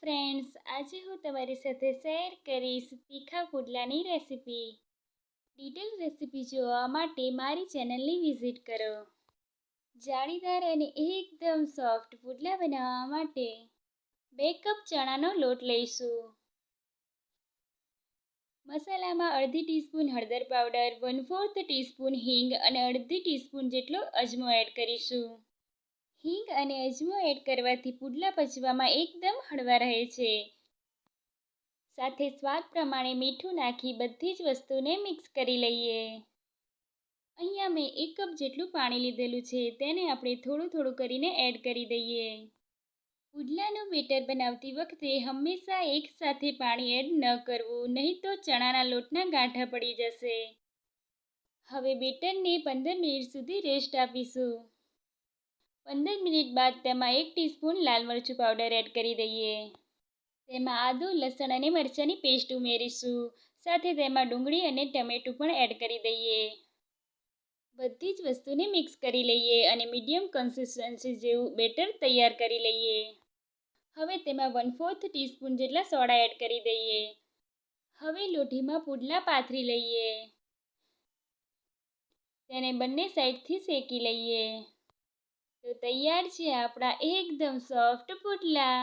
Friends, આજે હું તમારી સાથે શેર કરીશ તીખા પુડલાની રેસીપી. ડિટેલ રેસીપી જોવા માટે મારી ચેનલની વિઝિટ કરો. જાળીદાર અને એકદમ સોફ્ટ પુડલા બનાવવા માટે 2 કપ ચણાનો લોટ લઈશું. મસાલામાં અડધી ટીસ્પૂન હળદર પાવડર, 1/4 ટીસ્પૂન હિંગ અને અડધી ટીસ્પૂન જેટલો અજમો એડ કરીશું. હિંગ અને અજમો એડ કરવાથી પુડલા પચવામાં એકદમ હળવા રહે છે. સાથે સ્વાદ પ્રમાણે મીઠું નાખી બધી જ વસ્તુને મિક્સ કરી લઈએ. અહીંયા મેં 1 કપ જેટલું પાણી લીધેલું છે, તેને આપણે થોડું થોડું કરીને એડ કરી દઈએ. પુડલાનું બેટર બનાવતી વખતે હંમેશા એકસાથે પાણી એડ ન કરવું, નહીં તો ચણાના લોટના ગાંઠા પડી જશે. હવે બેટરને 15 મિનિટ સુધી રેસ્ટ આપીશું. 15 મિનિટ બાદ તેમાં 1 ટીસ્પૂન લાલ મરચું પાવડર એડ કરી દઈએ. તેમાં આદું, લસણ અને મરચાંની પેસ્ટ ઉમેરીશું. સાથે તેમાં ડુંગળી અને ટમેટું પણ એડ કરી દઈએ. બધી જ વસ્તુને મિક્સ કરી લઈએ અને મીડિયમ કન્સિસ્ટન્સી જેવું બેટર તૈયાર કરી લઈએ. હવે તેમાં 1/4 ટીસ્પૂન જેટલા સોડા એડ કરી દઈએ. હવે લોઢીમાં પુડલા પાથરી લઈએ. તેને બંને સાઈડથી શેકી લઈએ. તો તૈયાર છે આપણા એકદમ સોફ્ટ પુડલા.